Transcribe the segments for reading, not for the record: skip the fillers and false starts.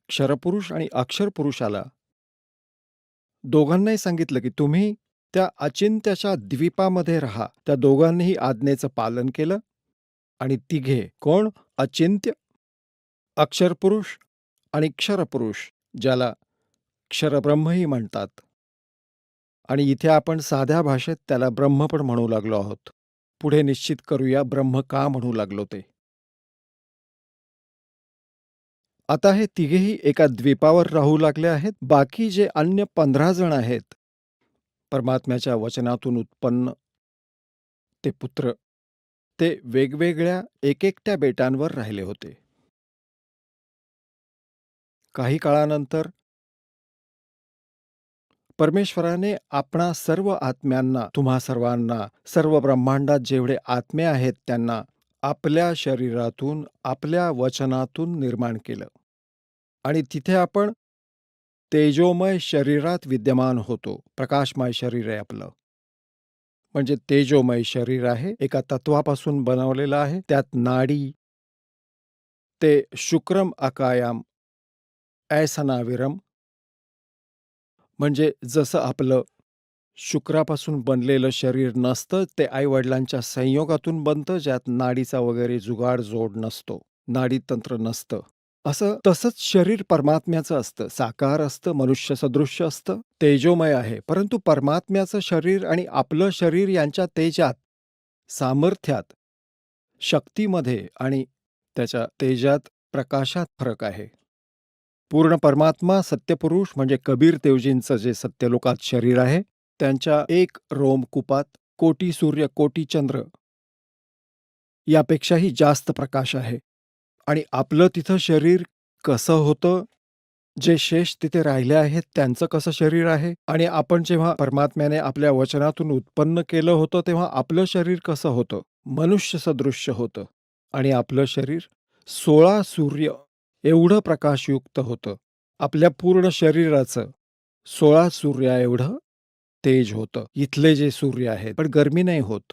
क्षरपुरुष आणि अक्षर पुरुषाला दोघांनाही सांगितलं, की तुम्ही त्या अचिंत्याच्या द्वीपामध्ये राहा. त्या दोघांनीही आज्ञेचं पालन केलं आणि तिघे कोण? अचिंत्य, अक्षरपुरुष आणि क्षरपुरुष, ज्याला क्षरब्रह्मही म्हणतात. आणि इथे आपण साध्या भाषेत त्याला ब्रह्म पण म्हणू लागलो आहोत. पुढे निश्चित करूया ब्रह्म का म्हणू लागलो ते. आता हे तिघेही एका द्वीपावर राहू लागले आहेत. बाकी जे अन्य 15 जण आहेत, परमात्म्याच्या वचनातून उत्पन्न ते पुत्र, ते वेगवेगळ्या एकेकट्या बेटांवर राहिले होते. काही काळानंतर परमेश्वराने आपणा सर्व आत्म्यांना, तुम्हा सर्वांना, सर्व ब्रह्मांडात जेवढे आत्मे आहेत त्यांना आपल्या शरीरातून, आपल्या वचनातून निर्माण केलं. आणि तिथे आपण तेजोमय शरीरात विद्यमान होतो. प्रकाशमय शरीर आहे आपलं. म्हणजे तेजोमय शरीर आहे, एका तत्वापासून बनवलेलं आहे. त्यात नाडी, ते शुक्रम अकायाम ऐसनाविरम, म्हणजे जसं आपलं शुक्रापासून बनलेलं शरीर नसतं, ते आईवडिलांच्या संयोगातून बनतं, ज्यात नाडीचा वगैरे जुगाड जोड नसतो, नाडीतंत्र नसतं. असं तसंच शरीर परमात्म्याचं असतं, साकार असतं, मनुष्य सदृश्य असतं, तेजोमय आहे. परंतु परमात्म्याचं शरीर आणि आपलं शरीर यांच्या तेजात, सामर्थ्यात, शक्तीमध्ये आणि त्याच्या तेजात, प्रकाशात फरक आहे. पूर्ण परमात्मा सत्यपुरुष म्हणजे कबीर देवजींचं जे सत्यलोकात शरीर आहे, त्यांच्या एक रोमकुपात कोटी सूर्य कोटी चंद्र यापेक्षाही जास्त प्रकाश आहे. आणि आपलं तिथं शरीर कसं होतं, जे शेष तिथे राहिले आहेत त्यांचं कसं शरीर आहे, आणि आपण जेव्हा परमात्म्याने आपल्या वचनातून उत्पन्न केलं होतं तेव्हा आपलं शरीर कसं होतं, मनुष्य सदृश्य होतं. आणि आपलं शरीर 16 सूर्य एवढं प्रकाशयुक्त होतं. आपल्या पूर्ण शरीराचं 16 सूर्या एवढं तेज होतं. इथले जे सूर्य आहेत, पण गरमी नाही होत.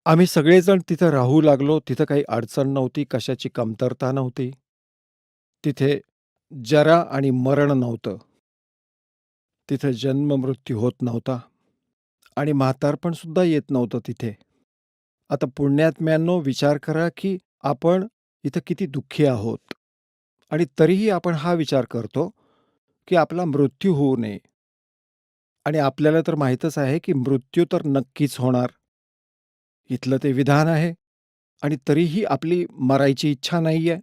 आम्ही सगळेजण तिथं राहू लागलो. तिथं काही अडचण नव्हती, कशाची कमतरता नव्हती. तिथे जरा आणि मरण नव्हतं. तिथे जन्म मृत्यू होत नव्हता आणि म्हातारपण सुद्धा येत नव्हतं तिथे. आता पुण्यात्म्यांनो, विचार करा, की आपण इथं किती दुःखी आहोत आणि तरीही आपण हा विचार करतो, की आपला मृत्यू होऊ नये. आणि आपल्याला तर माहीतच आहे, की मृत्यू तर नक्कीच होणार. इथलं ते विधान आहे आणि तरीही आपली मरायची इच्छा नाहीये.